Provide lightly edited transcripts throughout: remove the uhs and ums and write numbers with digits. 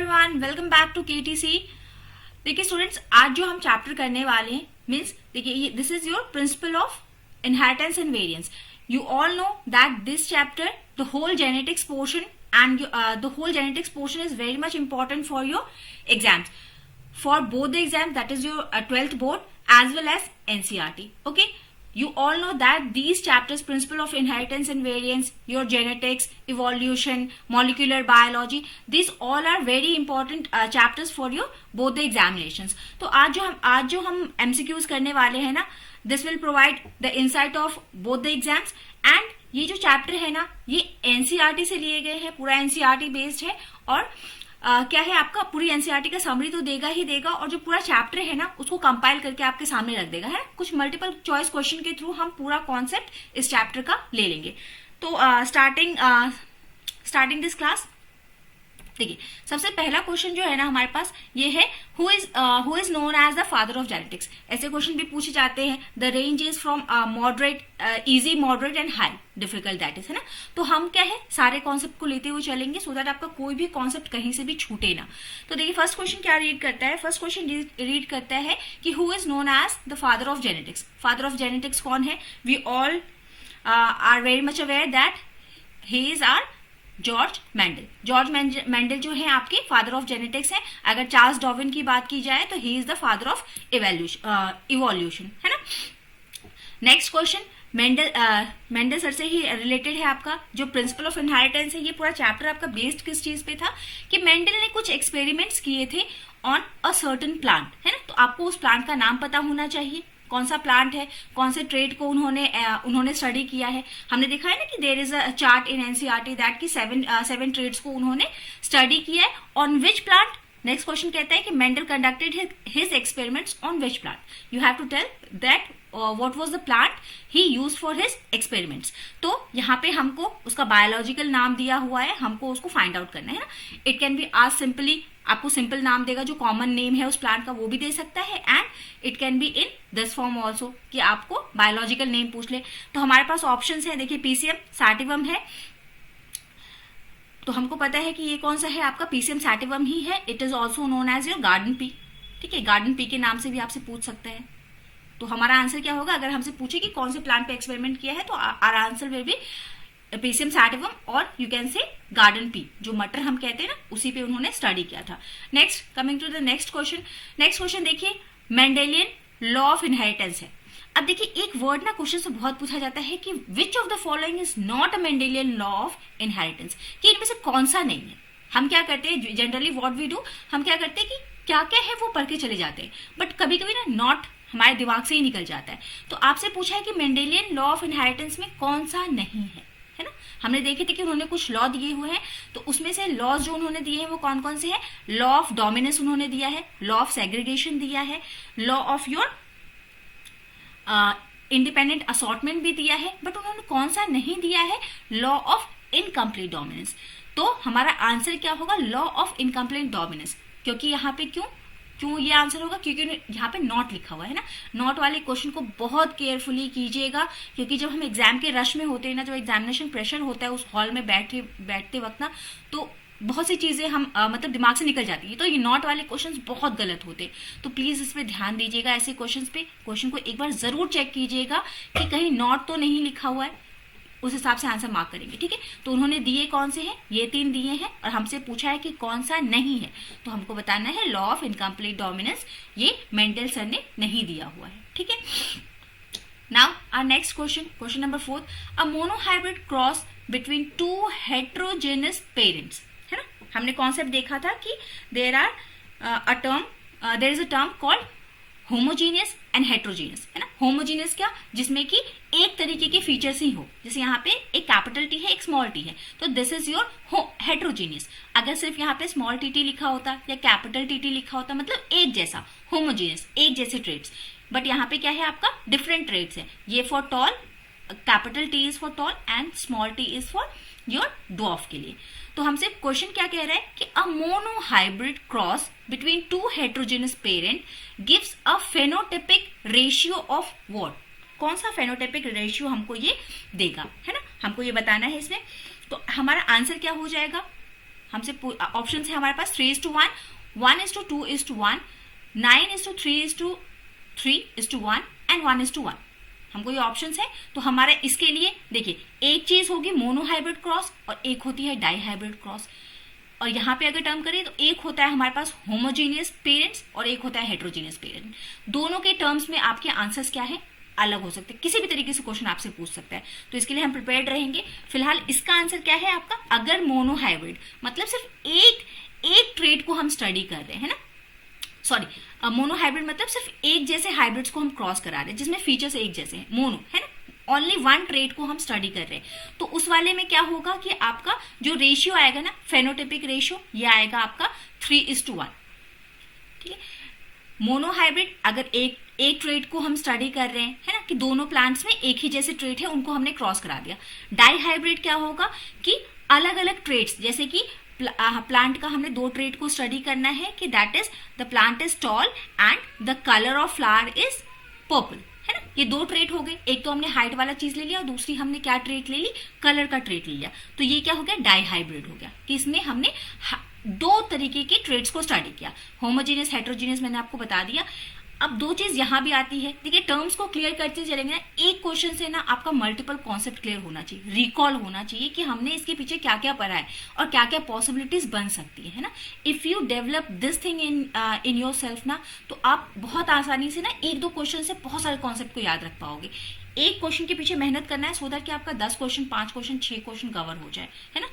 Everyone, welcome back to KTC. देखिए students, आज जो हम चैप्टर करने वाले हैं मीन्स देखिए this is your principle of inheritance and variance. You all know that this chapter the whole genetics portion and the whole genetics portion is very much important for your exams, for both the exams, that is your 12th board as well as NCERT. Okay, you all know that these chapters, principle of inheritance and variance, your genetics, evolution, molecular biology, these all are very important chapters for your both the examinations. तो आज जो हम MCQs करने वाले हैं ना, this will provide the insight of both the exams. and ये जो चैप्टर है ना, ये एनसीईआरटी से लिए गए हैं, पूरा एनसीईआरटी बेस्ड है। और क्या है, आपका पूरी एनसीईआरटी का समरी तो देगा ही देगा, और जो पूरा चैप्टर है ना उसको कंपाइल करके आपके सामने रख देगा, है कुछ मल्टीपल चॉइस क्वेश्चन के थ्रू हम पूरा कॉन्सेप्ट इस चैप्टर का ले लेंगे। तो स्टार्टिंग दिस क्लास, देखिए सबसे पहला क्वेश्चन जो है ना हमारे पास ये है, who is known as the father of genetics. ऐसे क्वेश्चन भी पूछे जाते हैं। The range is from moderate, easy, moderate and high difficult, that is, है ना। तो हम क्या है, सारे कॉन्सेप्ट को लेते हुए चलेंगे सो दैट आपका कोई भी कॉन्सेप्ट कहीं से भी छूटे ना। तो देखिए फर्स्ट क्वेश्चन क्या रीड करता है। फर्स्ट क्वेश्चन रीड करता है कि who is known as the father of genetics. Father of genetics कौन है? We all are very much aware that he is our George Mendel. George Mendel जो है आपके फादर ऑफ जेनेटिक्स है। अगर चार्ल्स डार्विन की बात की जाए तो he is the father of evolution, है ना। नेक्स्ट क्वेश्चन, मेंडल सर से ही रिलेटेड है आपका जो प्रिंसिपल ऑफ इनहेरिटेंस है। ये पूरा चैप्टर आपका बेस्ड किस चीज पे था कि मेंडल ने कुछ एक्सपेरिमेंट्स किए थे ऑन अ सर्टेन प्लांट, है ना। तो आपको उस प्लांट का नाम पता होना चाहिए, कौन सा प्लांट है, कौन से ट्रेड को उन्होंने स्टडी किया है। हमने देखा है ना कि there is a chart in NCERT that कि सेवन ट्रेड्स को उन्होंने स्टडी किया है। On which plant? Next question कहता है कि Mendel conducted his experiments on which plant. You have to tell that what was the plant he used for his experiments. तो यहाँ पे हमको उसका बायोलॉजिकल नाम दिया हुआ है, हमको उसको फाइंड आउट करना है ना। इट कैन बी आज सिंपली, आपको सिंपल नाम देगा, जो कॉमन नेम है उस प्लांट का वो भी दे सकता है, and it can be in this form also कि आपको बायोलॉजिकल नेम पूछ ले। तो हमारे पास ऑप्शंस है, देखिए पीसीएम सैटिवम है, तो हमको पता है कि ये कौन सा है आपका, पीसीएम सैटिवम ही है। It is also known as your garden pea, ठीक है, गार्डन पी के नाम से भी आपसे पूछ सकता है। तो हमारा आंसर क्या होगा, अगर हमसे पूछे कि कौन से प्लांट पे एक्सपेरिमेंट किया है, तो our answer will be pisum sativum, और you can say garden pea, जो मटर हम कहते हैं ना उसी पे उन्होंने स्टडी किया था। Next, coming to the next question. Next question देखिए, मेंडेलियन लॉ ऑफ इनहेरिटेंस है। अब देखिए एक वर्ड ना क्वेश्चन से बहुत पूछा जाता है कि which of the following is not a Mendelian law of inheritance, कि इनमें से कौन सा नहीं है। हम क्या करते हैं जनरली, व्हाट वी डू, हम क्या करते हैं कि क्या क्या है वो पढ़ के चले जाते हैं, बट कभी कभी ना नॉट हमारे दिमाग से ही निकल जाता है। तो आपसे पूछा है कि मेंडेलियन लॉ ऑफ इनहेरिटेंस में कौन सा नहीं है ना। हमने देखे थे कि उन्होंने कुछ लॉ दिए हुए हैं, तो उसमें से लॉज जो उन्होंने दिए हैं वो कौन कौन से हैं। लॉ ऑफ डोमिनेंस उन्होंने दिया है, लॉ ऑफ सेग्रीगेशन दिया है, law of your independent assortment भी दिया है, बट उन्होंने कौन सा नहीं दिया है, लॉ ऑफ इनकम्प्लीट डोमिनेंस। तो हमारा आंसर क्या होगा, लॉ ऑफ इनकम्प्लीट डोमिनेंस। क्योंकि यहाँ पे क्यों ये आंसर होगा, क्योंकि यहाँ पे नॉट लिखा हुआ है ना। नॉट वाले क्वेश्चन को बहुत केयरफुली कीजिएगा, क्योंकि जब हम एग्जाम के रश में होते हैं ना, जब एग्जामिनेशन प्रेशर होता है उस हॉल में बैठते वक्त ना, तो बहुत सी चीजें हम मतलब दिमाग से निकल जाती है। तो ये नॉट वाले क्वेश्चंस बहुत गलत होते हैं, तो प्लीज इस पे ध्यान दीजिएगा। ऐसे क्वेश्चंस पे क्वेश्चन को एक बार जरूर चेक कीजिएगा कि कहीं नॉट तो नहीं लिखा हुआ है, उस हिसाब से आंसर मार्क करेंगे, ठीक है। तो उन्होंने दिए कौन से हैं, ये 3 दिए हैं, और हमसे पूछा है कि कौन सा नहीं है, तो हमको बताना है लॉ ऑफ इनकम्प्लीट डोमिनेंस, ये मेंडल सर ने नहीं दिया हुआ है, ठीक है। Now our next question, question number 4, a monohybrid cross between 2 heterogeneous parents, है ना। हमने कॉन्सेप्ट देखा था कि there is a term called homogeneous and heterogeneous, है ना। होमोजीनियस क्या, जिसमें कि एक तरीके के फीचर्स ही हो, जैसे यहाँ पे एक कैपिटल टी है, एक स्मॉल टी है, तो दिस इज योर हेट्रोजीनियस। अगर सिर्फ यहाँ पे स्मॉल टी लिखा होता या कैपिटल टी लिखा होता, मतलब एक जैसा, होमोजीनियस, एक जैसे ट्रेड्स, बट यहाँ पे क्या है आपका डिफरेंट ट्रेड्स है। ये for tall, capital T is for tall and small T is for your dwarf के लिए। तो हमसे क्वेश्चन क्या कह रहा है कि a monohybrid cross between 2 heterogenous parent gives a phenotypic ratio of what. कौन सा फेनोटाइपिक रेशियो हमको ये देगा, है ना, हमको ये बताना है इसमें। तो हमारा आंसर क्या हो जाएगा, हमसे ऑप्शन है हमारे पास 3:1, 1:2:1, 9:3:3:1 एंड 1:1। हमको ये ऑप्शंस है। तो हमारे इसके लिए देखिए, एक चीज होगी मोनोहाइब्रिड क्रॉस और एक होती है डाईहाइब्रिड क्रॉस। और यहाँ पे अगर टर्म करें तो एक होता है हमारे पास होमोजीनियस पेरेंट्स और एक होता है हेट्रोजीनियस पेरेंट। दोनों के टर्म्स में आपके आंसर्स क्या है, अलग हो सकते हैं। किसी भी तरीके से क्वेश्चन आपसे पूछ सकता है, तो इसके लिए हम प्रिपेयर्ड रहेंगे। फिलहाल इसका आंसर क्या है आपका, अगर मोनोहाइब्रिड मतलब सिर्फ एक ट्रेड को हम स्टडी कर रहे हैं ना, सॉरी मोनोहाइब्रिड मतलब सिर्फ एक जैसे हाइब्रिड्स को हम क्रॉस करा रहे हैं जिसमें फीचर्स एक जैसे हैं, मोनो है ना, ओनली वन ट्रेड को हम स्टडी कर रहे हैं। तो उस वाले में क्या होगा कि आपका जो रेशियो आएगा ना, फेनोटाइपिक रेशियो, ये आएगा आपका 3:1। ठीक है, मोनोहाइब्रिड अगर एक ट्रेड को हम स्टडी कर रहे हैं, है ना, कि दोनों प्लांट्स में एक ही जैसे ट्रेड है, उनको हमने क्रॉस करा दिया। डाईहाइब्रिड क्या होगा कि अलग अलग ट्रेड्स, जैसे कि प्लांट का हमने 2 ट्रेड को स्टडी करना है कि that is the plant is tall and the colour of flower is purple, है ना। ये 2 ट्रेड हो गए, एक तो हमने हाइट वाला चीज ले लिया और दूसरी हमने क्या ट्रेड ले ली, कलर का ट्रेड ले लिया। तो ये क्या हो गया, डाईहाइब्रिड हो गया, कि इसमें हमने 2 तरीके के ट्रेड्स को स्टडी किया। होमोजीनियस, हेट्रोजीनियस मैंने आपको बता दिया। अब 2 चीज यहां भी आती है, देखिए टर्म्स को क्लियर करते चलेंगे ना, एक क्वेश्चन से ना आपका मल्टीपल कॉन्सेप्ट क्लियर होना चाहिए, रिकॉल होना चाहिए कि हमने इसके पीछे क्या क्या पढ़ा है और क्या क्या पॉसिबिलिटीज बन सकती है ना। If you develop this thing in your self ना, तो आप बहुत आसानी से ना 1-2 क्वेश्चन से बहुत सारे कॉन्सेप्ट को याद रख पाओगे। एक क्वेश्चन के पीछे मेहनत करना है सो दैट कि आपका 10 क्वेश्चन, 5 क्वेश्चन, 6 क्वेश्चन कवर हो जाए, है ना।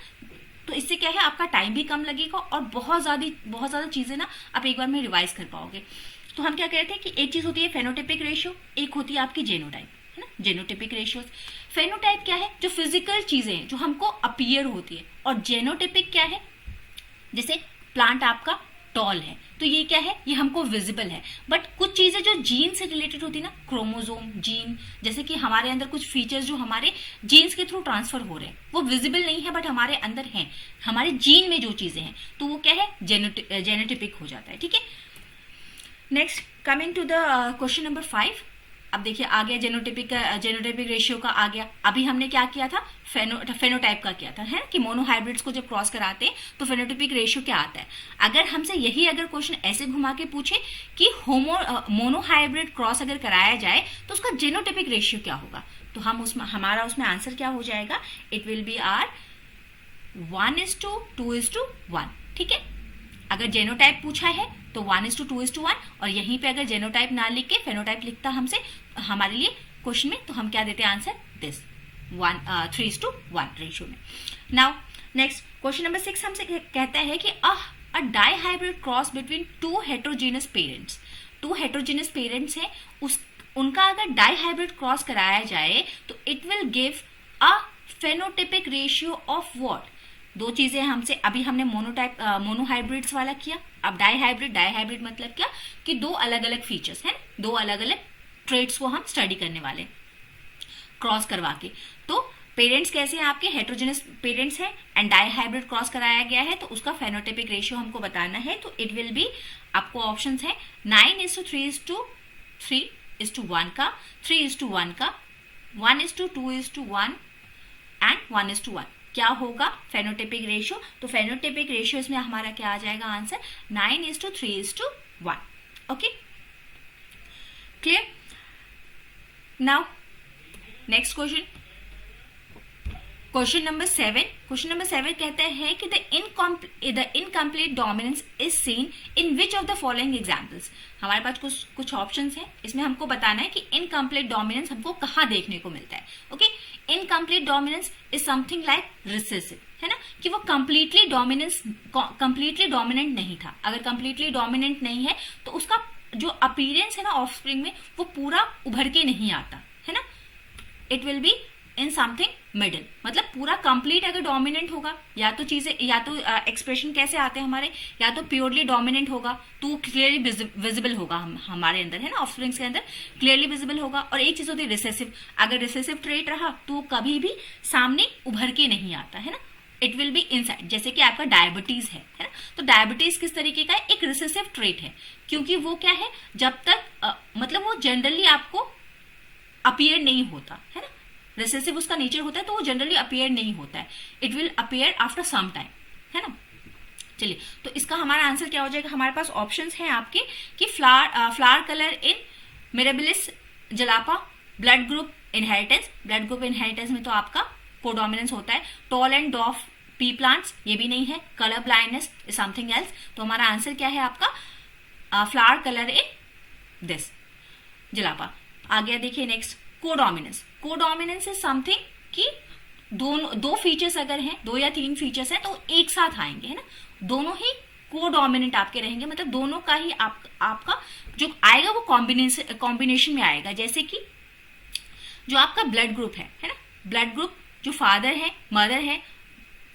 तो इससे क्या है, आपका टाइम भी कम लगेगा और बहुत ज्यादा चीजें ना आप एक बार में रिवाइज कर पाओगे। तो हम क्या कहते हैं कि एक चीज होती है फेनोटाइपिक रेशियो, एक होती है आपकी जेनोटाइप, है ना, जेनोटाइपिक रेशियो। फेनोटाइप क्या है, जो फिजिकल चीजें हैं जो हमको अपीयर होती है, और जेनोटाइपिक क्या है, जैसे प्लांट आपका टॉल है तो ये क्या है, ये हमको विजिबल है। बट कुछ चीजें जो जीन से रिलेटेड होती है ना, क्रोमोसोम, जीन, जैसे कि हमारे अंदर कुछ फीचर्स जो हमारे जीन्स के थ्रू ट्रांसफर हो रहे हैं, वो विजिबल नहीं है बट हमारे अंदर हैं, हमारे जीन में जो चीजें हैं, तो वो क्या है, जेनोटाइपिक हो जाता है। ठीक है, next coming to the question number 5। अब देखिए आ गया जेनोटाइपिक रेशियो का आ गया। अभी हमने क्या किया था, फेनोटाइप का किया था, है कि मोनोहाइब्रिड्स को जब क्रॉस कराते हैं तो फेनोटाइपिक रेशियो क्या आता है। अगर हमसे यही अगर क्वेश्चन ऐसे घुमा के पूछे कि मोनोहाइब्रिड क्रॉस अगर कराया जाए तो उसका जेनोटाइपिक रेशियो क्या होगा, तो हम हमारा उसमें आंसर क्या हो जाएगा, इट विल बी आर 1:2:1। ठीक है, अगर जेनोटाइप पूछा है तो 1:2:1, और यहीं पे अगर जेनोटाइप ना लिख के फेनोटाइप लिखता हमसे हमारे लिए क्वेश्चन में, तो हम क्या देते हैं आंसर, दिस 3:1 रेशियो में। नाउ नेक्स्ट क्वेश्चन नंबर 6 हमसे कहता है कि a dihybrid cross between 2 heterogeneous parents. 2 heterogeneous parents हैं, उनका अगर डाईहाइब्रिड क्रॉस कराया जाए तो it will give a phenotypic ratio of what. 2 चीजें हमसे, अभी हमने मोनोहाइब्रिड्स वाला किया, अब डाईहाइब्रिड मतलब क्या कि 2 अलग अलग फीचर्स हैं, 2 अलग अलग ट्रेड्स को हम स्टडी करने वाले क्रॉस करवा के। तो पेरेंट्स कैसे हैं आपके, हेट्रोजेनस पेरेंट्स हैं एंड डाईहाइब्रिड क्रॉस कराया गया है, तो उसका फेनोटाइपिक रेशियो हमको बताना है। तो इट विल बी, आपको ऑप्शंस है 9:3:3:1 का, 3:1 का, 1:2:1 एंड 1:1। क्या होगा फेनोटाइपिक रेशियो, तो फेनोटाइपिक रेशियो इसमें हमारा क्या आ जाएगा answer, 9:3:1। Okay, clear. Now next question, question number 7। Question number 7 कहता है कि the incomplete dominance is seen in which of the following examples. हमारे पास कुछ ऑप्शंस हैं, इसमें हमको बताना है कि इनकम्प्लीट डोमिनेंस हमको कहाँ देखने को मिलता है। Okay, incomplete dominance is something like recessive, है ना, कि वो कंप्लीटली डोमिनेंट नहीं था। अगर कंप्लीटली डोमिनेंट नहीं है तो उसका जो अपीयरेंस है ना ऑफस्प्रिंग में, वो पूरा उभर के नहीं आता, है ना। It will be in something middle, मतलब पूरा कंप्लीट अगर डोमिनेंट होगा, या तो चीजें, या तो एक्सप्रेशन कैसे आते हैं हमारे, या तो प्योरली डोमिनेंट होगा तो क्लियरली विजिबल होगा हमारे अंदर, है ना, ऑफस्प्रिंग्स के अंदर क्लियरली विजिबल होगा। और एक चीज होती है रिसेसिव, अगर रिसेसिव ट्रेट रहा तो कभी भी सामने उभर के नहीं आता, है ना, इट विल बी इनसाइड। जैसे कि आपका डायबिटीज है ना, तो डायबिटीज किस तरीके का है, एक रिसेसिव ट्रेट है, क्योंकि वो क्या है, जब तक मतलब वो जनरली आपको अपीयर नहीं होता, है ना, रिसेसिव उसका नेचर होता है, तो वो जनरली अपीयर नहीं होता है, it will appear after some time, है ना। चलिए, तो इसका हमारा आंसर क्या हो जाएगा? हमारे पास ऑप्शंस हैं आपके कि flower colour in Mirabilis jalapa, blood group inheritance, blood group inheritance में तो आपका कोडोमिनेंस होता है, tall and dwarf pea plants, ये भी नहीं है, colour blindness is something else. तो हमारा आंसर क्या है आपका? Flower colour in this jalapa. आ गया देखिए next, codominance. Codominance is something कि दो फीचर्स अगर हैं, 2 या 3 फीचर्स हैं तो एक साथ आएंगे, है ना, दोनों ही कोडोमिनेंट आपके रहेंगे, मतलब दोनों का ही आपका जो आएगा वो कॉम्बिनेशन में आएगा। जैसे कि जो आपका ब्लड ग्रुप है ना, ब्लड ग्रुप जो फादर है मदर है,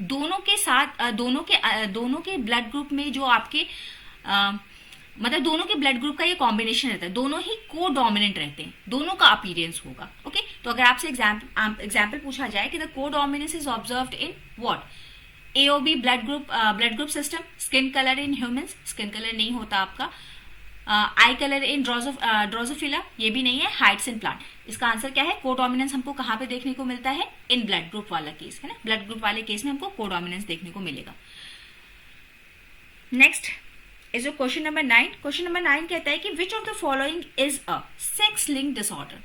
दोनों के साथ दोनों के ब्लड ग्रुप में जो आपके मतलब दोनों के ब्लड ग्रुप का ये कॉम्बिनेशन रहता है, दोनों ही कोडोमिनेंट रहते हैं, दोनों का अपीयरेंस होगा। ओके, तो अगर आपसे एग्जाम्पल पूछा जाए कि the codominance is observed in what? AOB blood group system, skin colour in humans, skin colour नहीं होता आपका, आई कलर इन ड्रोजोफिला, ये भी नहीं है, हाइट्स इन प्लांट। इसका आंसर क्या है? कोडोमिनेंस हमको कहाँ पे देखने को मिलता है? इन ब्लड ग्रुप वाला केस, है ना, ब्लड ग्रुप वाले केस में हमको कोडोमिनेंस देखने को मिलेगा। Next is question number 9। Question number 9 कहता है कि which of the following is a sex link disorder?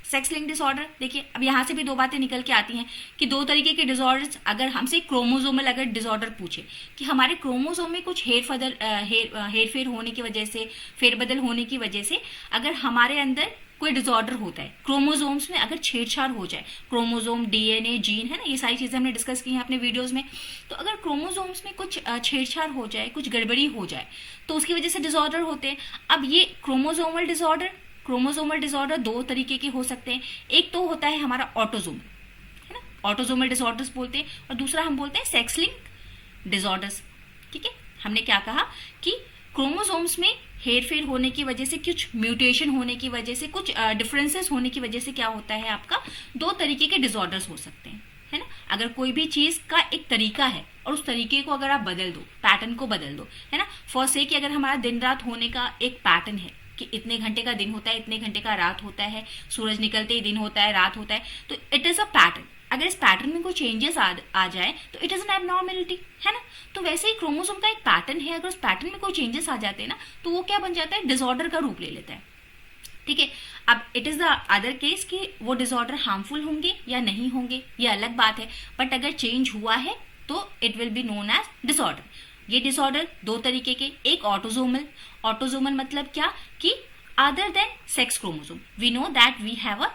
Sex link disorder, देखिए अब यहां से भी 2 बातें निकल के आती हैं कि 2 तरीके के डिसऑर्डर्स, अगर हमसे क्रोमोसोमल अगर डिसऑर्डर पूछे कि हमारे क्रोमोसोम में कुछ हेरफेर होने की वजह से, फेरबदल होने की वजह से अगर हमारे अंदर कोई डिसऑर्डर होता है, क्रोमोसोम्स में अगर छेड़छाड़ हो जाए, क्रोमोसोम, DNA, जीन, है ना, ये सारी चीजें हमने डिस्कस की हैं अपने वीडियोस में, तो अगर क्रोमोसोम्स में कुछ छेड़छाड़ हो जाए, कुछ गड़बड़ी हो जाए, तो उसकी वजह से डिसऑर्डर होते हैं। अब ये क्रोमोसोमल डिसऑर्डर 2 तरीके के हो सकते हैं। एक तो होता है हमारा ऑटोसोमल, है ना, ऑटोसोमल डिसऑर्डर्स बोलते हैं, और दूसरा हम बोलते हैं सेक्स लिंक डिसऑर्डर्स। ठीक है, हमने क्या कहा कि क्रोमोसोम्स में हेरफेर होने की वजह से, कुछ म्यूटेशन होने की वजह से, कुछ डिफरेंसेस होने की वजह से क्या होता है आपका 2 तरीके के डिसऑर्डर्स हो सकते हैं, है ना। अगर कोई भी चीज का एक तरीका है और उस तरीके को अगर आप बदल दो, पैटर्न को बदल दो, है ना, फॉर से कि अगर हमारा दिन रात होने का एक पैटर्न है कि इतने घंटे का दिन होता है, इतने घंटे का रात होता है, सूरज निकलते ही दिन होता है, रात होता है, तो इट इज अ पैटर्न। अगर इस पैटर्न में कोई चेंजेस आ जाए तो इट इज एन एबनॉर्मेलिटी, है ना। तो वैसे ही क्रोमोसोम का एक पैटर्न है, अगर उस पैटर्न में कोई चेंजेस आ जाते हैं ना, तो वो क्या बन जाता है? डिसऑर्डर का रूप ले लेता है। ठीक है, अब it is the other case कि वो डिसऑर्डर हार्मफुल होंगे या नहीं होंगे, ये अलग बात है, बट अगर चेंज हुआ है तो it will be known as disorder. ये डिसऑर्डर 2 तरीके के, एक ऑटोसोमल मतलब क्या कि other than sex chromosome, we know that we have a,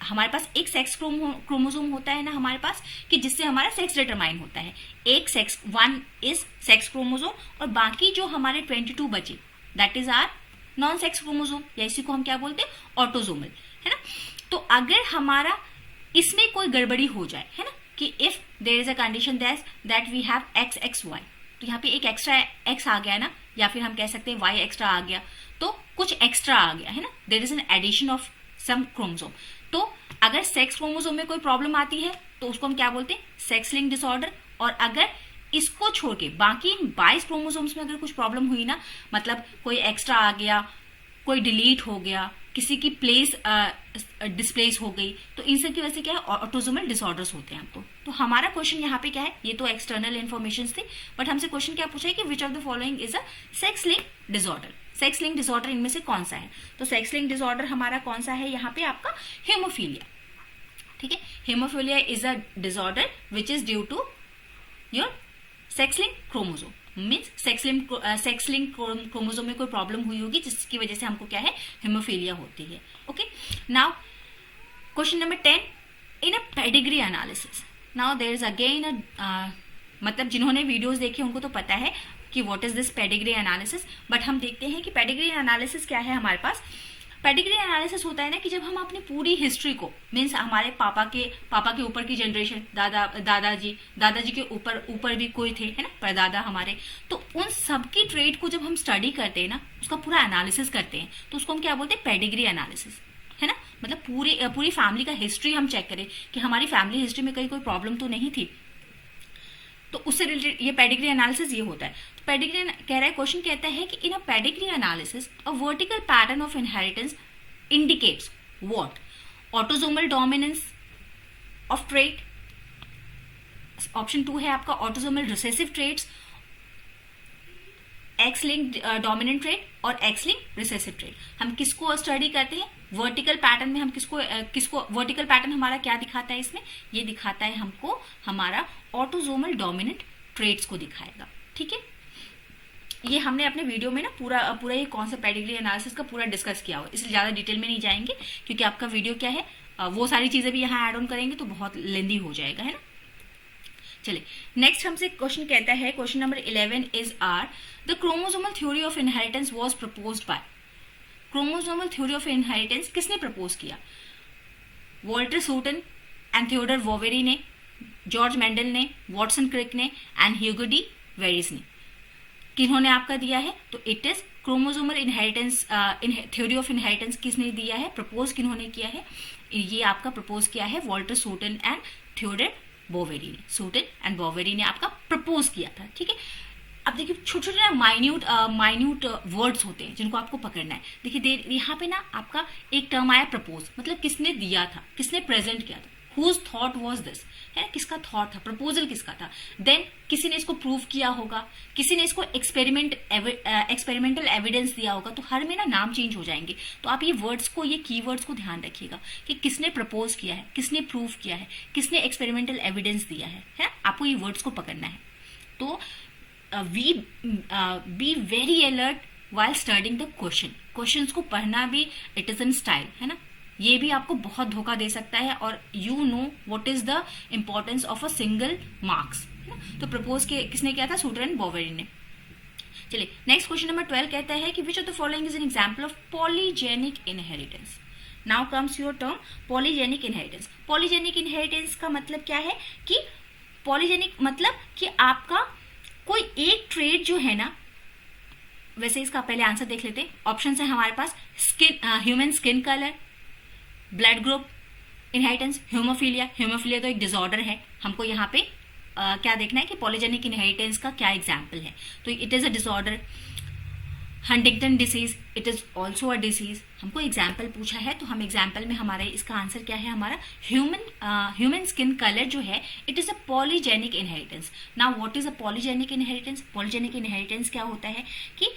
हमारे पास एक सेक्स क्रोमोसोम होता है ना हमारे पास, कि जिससे हमारा सेक्स डिटरमाइन होता है। एक सेक्स 1 इज सेक्स क्रोमोसोम, और बाकी जो हमारे 22 बचे that is our non sex chromosome, या इसी को हम क्या बोलते हैं? ऑटोसोमल, है ना। तो अगर हमारा इसमें कोई गड़बड़ी हो जाए, है ना, कि if there is a condition that we have XXY, तो यहाँ पे एक एक्स्ट्रा X आ गया ना, या फिर हम कह सकते हैं Y एक्स्ट्रा आ गया, तो कुछ एक्स्ट्रा आ गया, है ना, there is an addition of some chromosome. तो अगर सेक्स क्रोमोसोम में कोई प्रॉब्लम आती है तो उसको हम क्या बोलते हैं? Sex link disorder. और अगर इसको छोड़ के बाकी 22 क्रोमोसोम्स में अगर कुछ प्रॉब्लम हुई ना, मतलब कोई एक्स्ट्रा आ गया, कोई डिलीट हो गया, किसी की प्लेस डिस्प्लेस हो गई, तो इन सब की वजह से क्या है? ऑटोसोमल डिसऑर्डर्स होते हैं हमको। तो हमारा क्वेश्चन यहाँ पे क्या है? ये तो एक्सटर्नल इन्फॉर्मेशन थी, बट हमसे क्वेश्चन क्या पूछा है कि which of the following is a sex link disorder. Sex link disorder इनमें से कौन सा है? तो सेक्स लिंक डिसऑर्डर हमारा कौन सा है यहाँ पे? आपका हेमोफीलिया। ठीक है, hemophilia is a disorder which is due to your sex link chromosome, means sex link chromosome में कोई प्रॉब्लम हुई होगी जिसकी वजह से हमको क्या है? हेमोफीलिया होती है। Okay, now question number 10, in a pedigree analysis. Now there is again मतलब जिन्होंने वीडियोस देखे उनको तो पता है कि what is this pedigree analysis, but हम देखते हैं कि पेडिग्री एनालिसिस क्या है हमारे पास। पेडिग्री एनालिसिस होता है ना कि जब हम अपनी पूरी हिस्ट्री को, मीन्स हमारे पापा के ऊपर की जनरेशन, दादाजी के ऊपर भी कोई थे, है ना, परदादा हमारे, तो उन सबकी ट्रेड को जब हम स्टडी करते हैं ना, उसका पूरा एनालिसिस करते हैं, तो उसको हम क्या बोलते हैं? पेडिग्री एनालिसिस, है ना। मतलब पूरी फैमिली का हिस्ट्री हम चेक करें कि हमारी फैमिली हिस्ट्री में कहीं कोई प्रॉब्लम तो नहीं थी, तो उससे रिलेटेड ये पेडिग्री एनालिसिस ये होता है। तो पेडिग्री कह रहा है, क्वेश्चन कहता है कि in a pedigree analysis a vertical pattern of inheritance indicates what? Autosomal dominance of trait, option 2 है आपका autosomal recessive traits, X linked dominant trait और एक्स लिंक रिसेसिव ट्रेट। हम किसको स्टडी करते हैं? वर्टिकल पैटर्न में हम किसको वर्टिकल पैटर्न हमारा क्या दिखाता है? इसमें ये दिखाता है हमको हमारा ऑटोसोमल डोमिनेंट ट्रेट्स को दिखाएगा। ठीक है, ये हमने अपने वीडियो में ना पूरा ये कॉन्सेप्ट पेडिग्री एनालिसिस का पूरा डिस्कस किया हुआ, इसलिए ज्यादा डिटेल में नहीं जाएंगे क्योंकि आपका वीडियो क्या है वो सारी चीजें भी यहाँ ऐड ऑन करेंगे तो बहुत लेंदी हो जाएगा, है ना। चलिए नेक्स्ट हमसे क्वेश्चन कहता है, question number 11 is our the chromosomal theory of inheritance was proposed by. Chromosomal theory of inheritance किसने प्रपोज किया? Walter Sutton and Theodor Boveri ने, जॉर्ज मेंडल ने, वॉटसन क्रिक ने एंड ह्यूगो डी वेरिस ने। किन्होंने आपका दिया है? तो it is chromosomal inheritance theory of inheritance किसने दिया है? प्रपोज किन्होंने किया है? ये आपका प्रपोज किया है Walter Sutton and Theodore Boveri ने। सूटन एंड बोवेरी ने आपका प्रपोज किया था। ठीक है, अब देखिए छोटे छोटे ना माइन्यूट वर्ड्स होते हैं जिनको आपको पकड़ना है। देखिए यहाँ पे ना आपका एक टर्म आया प्रपोज, मतलब किसने दिया था, किसने प्रेजेंट किया था, हुज थॉट वाज दिस, है ना, किसका थॉट था, प्रपोजल किसका था। देन किसी ने इसको प्रूव किया होगा, किसी ने इसको एक्सपेरिमेंटल एविडेंस दिया होगा, तो हर में ना नाम चेंज हो जाएंगे। तो आप ये वर्ड्स को, ये कीवर्ड्स को ध्यान रखिएगा कि किसने प्रपोज किया है, किसने प्रूव किया है, किसने एक्सपेरिमेंटल एविडेंस दिया है। आपको ये वर्ड्स को पकड़ना है। तो be very alert while studying the questions को पढ़ना भी इट इज इन स्टाइल, है ना। ये भी आपको बहुत धोखा दे सकता है और you know what is the importance of a single marks, है ना। तो प्रपोज किसने किया था? सूटर एंड बोवेरी ने। चलिए नेक्स्ट क्वेश्चन नंबर 12 कहता है कि which of the following is an example of polygenic inheritance. Now comes your term polygenic inheritance. Polygenic inheritance का मतलब क्या है कि पॉलीजेनिक मतलब कि आपका कोई एक ट्रेट जो है ना, वैसे इसका पहले आंसर देख लेते हैं। ऑप्शन है हमारे पास human skin colour, blood group, inheritance, haemophilia तो एक डिसऑर्डर है। हमको यहाँ पे क्या देखना है कि पॉलीजेनिक इनहेरिटेंस का क्या एग्जाम्पल है। तो it is a disorder. Huntington disease, it is also a disease. हमको एग्जाम्पल पूछा है तो हम एग्जाम्पल में हमारा इसका आंसर क्या है? हमारा ह्यूमन स्किन कलर जो है it is a polygenic inheritance. Now what is a polygenic inheritance? Polygenic inheritance क्या होता है कि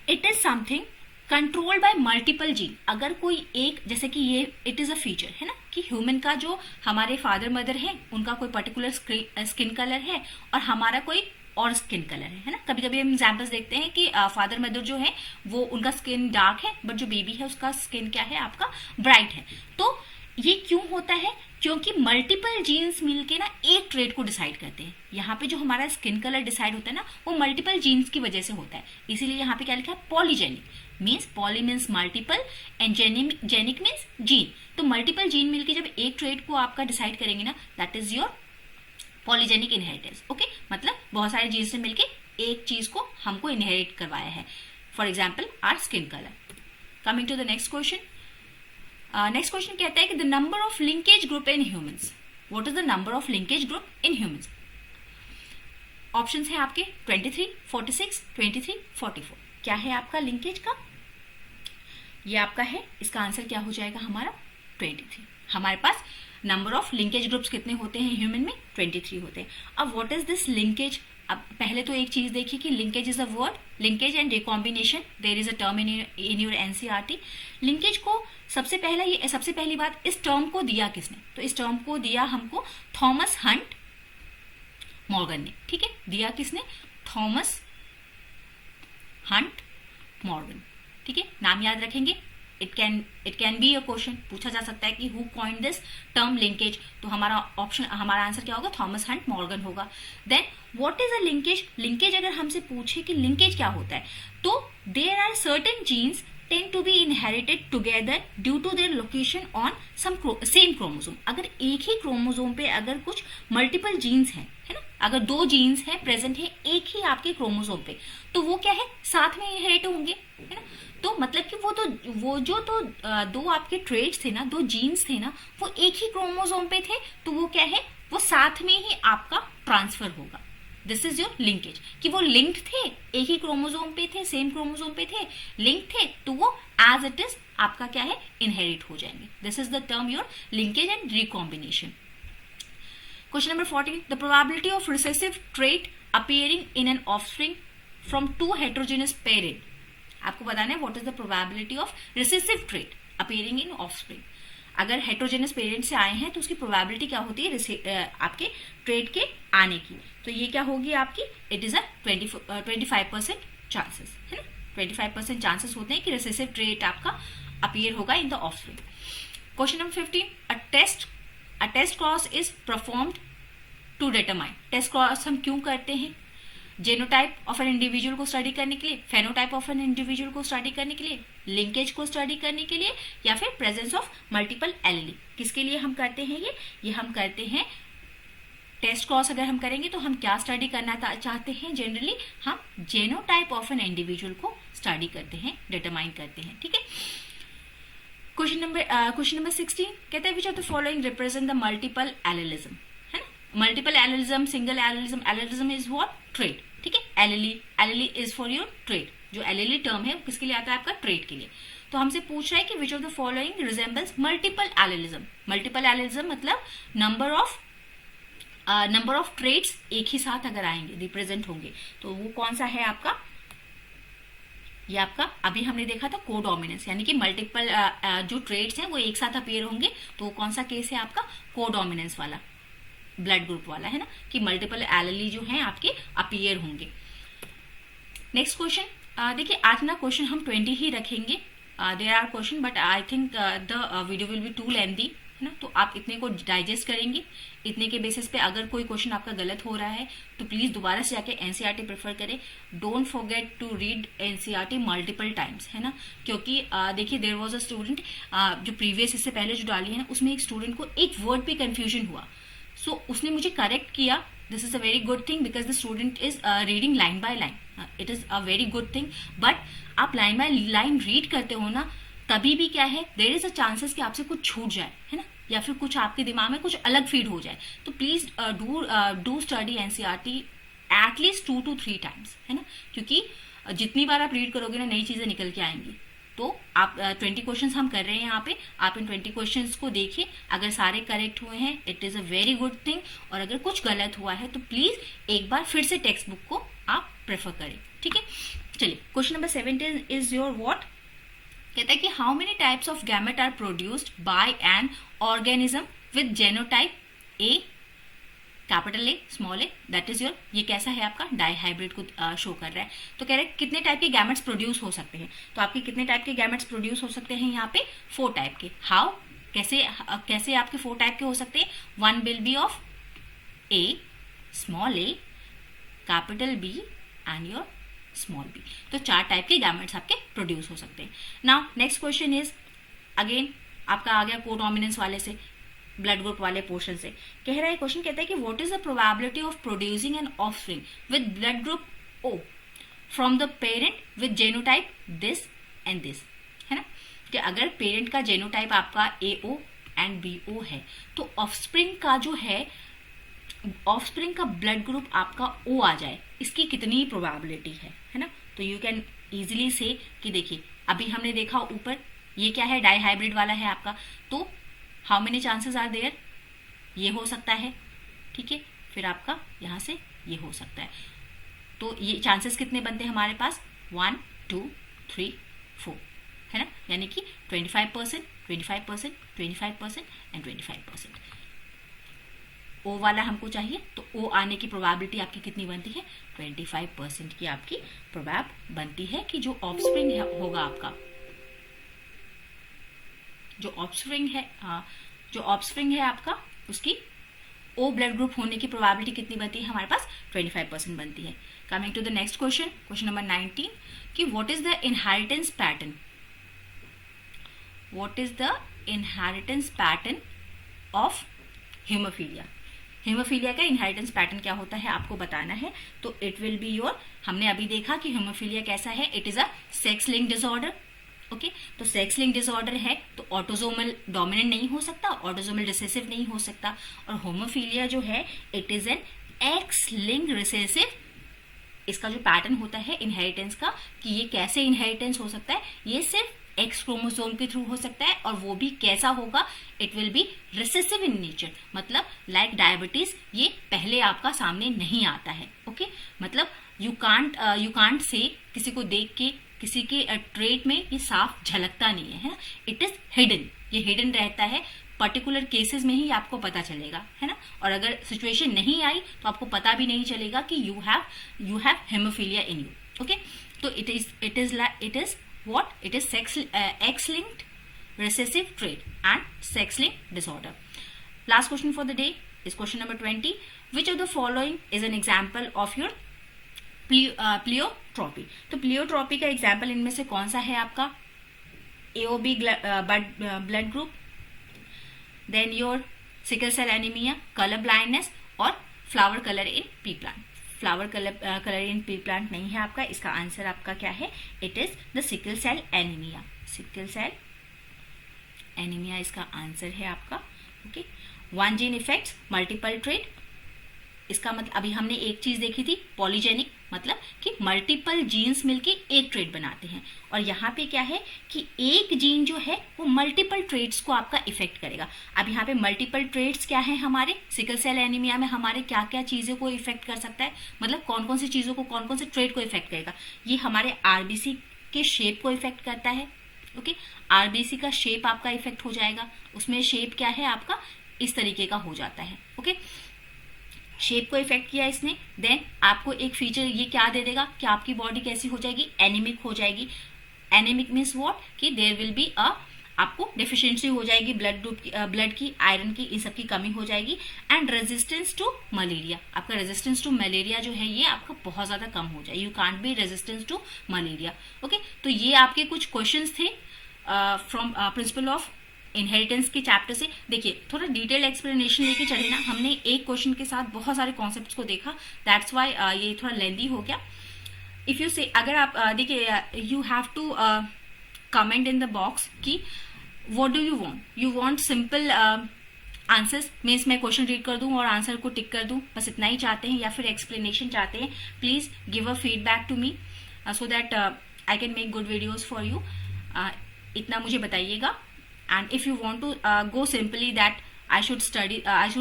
it is something controlled by multiple gene. अगर कोई एक, जैसे कि ये इट इज अ फीचर, है ना, कि ह्यूमन का जो हमारे फादर मदर है उनका कोई पर्टिकुलर स्किन कलर है और हमारा कोई और स्किन कलर है ना। कभी कभी हम एग्जाम्पल्स देखते हैं कि फादर मदर जो है वो उनका स्किन डार्क है बट जो बेबी है उसका स्किन क्या है? आपका ब्राइट है। तो ये क्यों होता है? क्योंकि मल्टीपल जीन्स मिलके ना एक ट्रेट को डिसाइड करते हैं। यहाँ पे जो हमारा स्किन कलर डिसाइड होता है ना वो मल्टीपल जीन्स की वजह से होता है। इसीलिए यहाँ पे क्या लिखा है? Polygenic means, poly means multiple and genic means gene. तो मल्टीपल जीन मिलके जब एक ट्रेट को आपका डिसाइड करेंगे ना, that is your polygenic inheritance. Okay, मतलब बहुत सारे जीन से मिलके एक चीज को हमको इनहेरिट करवाया है। For example our skin colour. Coming to the next question. Next question कहता है कि the number of linkage group in humans. What is the number of linkage group in humans? Option है आपके 23, 46, 23, 44। क्या है आपका लिंकेज का? ये आपका है, इसका आंसर क्या हो जाएगा हमारा? 23। हमारे पास नंबर ऑफ लिंकेज ग्रुप्स कितने होते हैं ह्यूमन में? 23 होते हैं। अब व्हाट इज दिस लिंकेज? अब पहले तो एक चीज देखिए कि linkage is a word, linkage and recombination, there is a term in your NCERT. Linkage को सबसे पहली बात, इस टर्म को दिया किसने? तो इस टर्म को दिया हमको थॉमस हंट मॉर्गन ने। ठीक है, दिया किसने? Thomas Hunt Morgan. ठीक है, नाम याद रखेंगे। It can be a question, पूछा जा सकता है कि who coined this term linkage. तो हमारा आंसर क्या होगा? थॉमस हंट मॉर्गन होगा। Then what is a linkage? Linkage अगर हमसे पूछे कि लिंकेज क्या होता है, तो there are certain genes tend to be inherited together due to their location on some same chromosome। अगर एक ही क्रोमोसोम पे अगर कुछ मल्टीपल जीन्स हैं, है ना, अगर 2 जीन्स हैं प्रेजेंट है एक ही आपके क्रोमोसोम पे, तो वो क्या है? साथ में इनहेरिट होंगे, है ना। तो मतलब कि वो जो दो आपके ट्रेट्स थे ना, 2 जीन्स थे ना, वो एक ही क्रोमोसोम पे थे, तो वो क्या है? वो साथ में ही आपका ट्रांसफर होगा। दिस इज योर लिंकेज, कि वो लिंक्ड थे, एक ही क्रोमोसोम पे थे, सेम क्रोमोसोम पे थे, लिंक थे, तो वो एज इट इज आपका क्या है? इनहेरिट हो जाएंगे। This is the term your linkage and recombination. Question number 14, the probability of recessive trait appearing in an offspring from two heterogeneous parent, आपको बताना है what is the probability of recessive trait appearing in offspring. अगर heterogeneous parent से आए हैं तो उसकी probability क्या होती है आपके ट्रेट के आने की, तो ये क्या होगी आपकी, इट इज अ 25% चांसेस, है ना, 25% चांसेस होते हैं कि रिसेसिव ट्रेट आपका अपीयर होगा in the offspring. Question number 15, a test cross is performed to determine, test cross हम क्यों करते हैं, जेनोटाइप ऑफ एन इंडिविजुअल को स्टडी करने के लिए, फेनोटाइप ऑफ एन इंडिविजुअल को स्टडी करने के लिए, लिंकेज को स्टडी करने के लिए, या फिर प्रेजेंस ऑफ मल्टीपल एलील, किसके लिए हम करते हैं ये हम करते हैं टेस्ट क्रॉस अगर हम करेंगे तो हम क्या स्टडी करना चाहते हैं, जनरली हम जेनोटाइप ऑफ एन इंडिविजुअल को स्टडी करते हैं, डिटरमाइन करते हैं, ठीक है। क्वेश्चन नंबर 16 कहते हैं which of the following represent the multiple allelism, है ना, multiple allelism, single allelism, allelism is what, trait, ठीक है, एलिली इज फॉर योर ट्रेट, जो एलिली टर्म है किसके लिए आता है आपका, ट्रेट के लिए। तो हमसे पूछ रहा है कि which of the following resembles multiple allelism, multiple allelism मतलब नंबर ऑफ ट्रेट्स एक ही साथ अगर आएंगे, रिप्रेजेंट होंगे, तो वो कौन सा है आपका, ये आपका अभी हमने देखा था कोडोमिनेंस, यानी कि मल्टीपल जो ट्रेट्स हैं वो एक साथ अपीयर होंगे, तो वो कौन सा केस है आपका, कोडोमिनेंस वाला, ब्लड ग्रुप वाला, है ना, कि मल्टीपल एलिली जो हैं आपके अपीयर होंगे। नेक्स्ट क्वेश्चन, देखिए आज ना क्वेश्चन हम 20 ही रखेंगे, there are question but I think the video will be too lengthy, है ना, तो आप इतने को डाइजेस्ट करेंगे, इतने के बेसिस पे अगर कोई क्वेश्चन आपका गलत हो रहा है तो प्लीज दोबारा से जाके एनसीईआरटी प्रेफर करें, don't forget to read NCERT multiple times, है ना, क्योंकि देखिए देयर वाज अ स्टूडेंट जो प्रीवियस इससे पहले जो डाली है ना, उसमें एक स्टूडेंट को एक वर्ड पे कंफ्यूजन हुआ, सो उसने मुझे करेक्ट किया, this is a very good thing because the student is reading line by line, it is a very good thing, but आप लाइन बाय लाइन रीड करते हो ना, तभी भी क्या है, देयर इज अ चांसेस कि आपसे कुछ छूट जाए, है ना, या फिर कुछ आपके दिमाग में कुछ अलग फीड हो जाए, तो please do study NCERT at least 2 to 3 times, है ना, क्योंकि जितनी बार आप रीड करोगे ना नई चीजें निकल के आएंगी। तो आप 20 क्वेश्चंस हम कर रहे हैं यहाँ पे, आप इन 20 क्वेश्चंस को देखिए, अगर सारे करेक्ट हुए हैं it is a very good thing, और अगर कुछ गलत हुआ है तो प्लीज एक बार फिर से टेक्स्ट बुक को आप प्रेफर करें, ठीक है। चलिए question number 17 is your what, कहता है कि how many types of gamete are produced by an organism with genotype A, capital A small A, that is your, ये कैसा है आपका डाइहाइब्रिड को शो कर रहा है, तो कह रहे हैं कितने टाइप के गैमेट्स प्रोड्यूस हो सकते हैं, तो आपके कितने टाइप के गैमेट्स प्रोड्यूस हो सकते हैं यहाँ पे, 4 टाइप के, हाउ, कैसे आपके 4 टाइप के हो सकते हैं, 1 will be of A, small A, capital B and your small B, तो 4 टाइप के गैमेट्स आपके प्रोड्यूस हो सकते हैं। Now next question is again आपका आ गया कोडोमिनेंस वाले से, ब्लड ग्रुप वाले पोर्शन से, कह रहा है क्वेश्चन कहता है कि what is the probability of producing an offspring with blood group O from the parent with genotype this and this, है ना, कि अगर पेरेंट का जेनोटाइप आपका AO एंड BO है तो ऑफस्प्रिंग का जो है, ऑफस्प्रिंग का ब्लड ग्रुप आपका O आ जाए, इसकी कितनी प्रोबेबिलिटी है ना, तो यू कैन इजीली से कि देखिए अभी हमने देखा ऊपर ये क्या है, डाइहाइब्रिड वाला है आपका, तो how many chances are there, ये हो सकता है, ठीक है, फिर आपका यहां से ये हो सकता है, तो ये चांसेस कितने बनते हैं हमारे पास, 1 2 3 4, है ना, यानी कि 25%, 25%, 25% एंड 25%। O वाला हमको चाहिए, तो O आने की प्रोबेबिलिटी आपकी कितनी बनती है, 25% की आपकी प्रोबेब बनती है कि जो ऑफस्प्रिंग होगा आपका, जो ऑफस्प्रिंग है आपका, उसकी O ब्लड ग्रुप होने की प्रोबेबिलिटी कितनी बनती है हमारे पास, 25% बनती है। Coming to the next question, question number 19 कि what is the inheritance pattern, what is the inheritance pattern of hemophilia, hemophilia का इनहेरिटेंस पैटर्न क्या होता है आपको बताना है, तो इट विल बी योर, हमने अभी देखा कि हीमोफीलिया कैसा है, it is a sex link disorder, okay, तो सेक्स लिंक डिसऑर्डर है तो ऑटोसोमल डोमिनेंट नहीं हो सकता, ऑटोसोमल रिसेसिव नहीं हो सकता, और होमोफीलिया जो है it is an x linked recessive, इसका जो पैटर्न होता है इनहेरिटेंस का, कि ये कैसे इनहेरिटेंस हो सकता है, ये सिर्फ एक्स क्रोमोसोम के थ्रू हो सकता है, और वो भी कैसा होगा, it will B recessive in nature, मतलब लाइक डायबिटीज ये पहले आपका सामने नहीं आता है, ओके, मतलब यू कांट से, किसी को देख के किसी के ट्रेट में ये साफ झलकता नहीं है ना, इट इज हिडन, ये हिडन रहता है, पर्टिकुलर केसेस में ही आपको पता चलेगा, है ना। और अगर सिचुएशन नहीं आई तो आपको पता भी नहीं चलेगा कि you have haemophilia in you, okay. तो it is what, it is X linked recessive trait and sex linked disorder. Last question for the day is question number 20. Which of the following is an example of your pleiotropy? तो pleiotropy का example इनमें से कौन सा है आपका? AOB blood group, then your sickle cell anaemia, colour blindness और flower colour in pea plant. Flower colour in pea plant नहीं है आपका, इसका आंसर आपका क्या है? It is the sickle cell anaemia. Sickle cell anaemia इसका आंसर है आपका, okay. One gene effects multiple trait, इसका मतलब अभी हमने एक चीज देखी थी पॉलीजेनिक, मतलब कि मल्टीपल जीन्स मिलके एक ट्रेट बनाते हैं, और यहाँ पे क्या है कि एक जीन जो है वो मल्टीपल ट्रेट्स को आपका इफेक्ट करेगा। अब यहाँ पे मल्टीपल ट्रेट्स क्या है हमारे सिकल सेल एनीमिया में, हमारे क्या क्या चीजों को इफेक्ट कर सकता है, मतलब कौन कौन सी चीजों को, कौन कौन से ट्रेट को इफेक्ट करेगा? ये हमारे आरबीसी के शेप को इफेक्ट करता है, ओके। आरबीसी का शेप आपका इफेक्ट हो जाएगा, उसमें शेप क्या है आपका इस तरीके का हो जाता है, ओके। शेप को इफेक्ट किया इसने, देन आपको एक फीचर ये क्या दे देगा कि आपकी बॉडी कैसी हो जाएगी? एनीमिक हो जाएगी। एनीमिक मीन्स व्हाट, कि देयर विल बी आपको डेफिशिएंसी हो जाएगी ब्लड की, आयरन की, इन सब की कमी हो जाएगी। एंड रेजिस्टेंस टू मलेरिया, आपका रेजिस्टेंस टू मलेरिया जो है ये आपका बहुत ज्यादा कम हो जाए, you can't be resistance to malaria, okay. तो ये आपके कुछ क्वेश्चंस थे फ्रॉम प्रिंसिपल ऑफ इनहेरिटेंस के चैप्टर से। देखिए थोड़ा डिटेल एक्सप्लेनेशन लेके चले ना, हमने एक क्वेश्चन के साथ बहुत सारे कॉन्सेप्ट्स को देखा, दैट्स वाई ये थोड़ा लेंदी हो गया। इफ यू से, अगर आप देखिए you have to comment in the box कि what do you want simple answers, means मैं क्वेश्चन रीड कर दूं और आंसर को टिक कर दूं, बस इतना ही चाहते हैं, या फिर एक्सप्लेनेशन चाहते हैं? Please give a feedback to me so that I can make good videos for you. इतना मुझे बताइएगा। And if you want to go simply that I should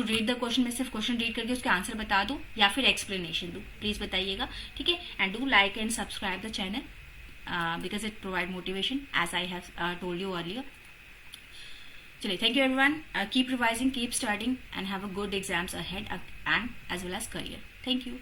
read the question, मैं सिर्फ क्वेश्चन रीड करके उसके answer बता दूं या फिर एक्सप्लेनेशन दूं, प्लीज बताइएगा, ठीक है। And do like and subscribe the channel because it provide motivation as I have told you earlier. चलिए, thank you everyone. Keep revising, keep studying, and have a good exams ahead and as well as career. Thank you.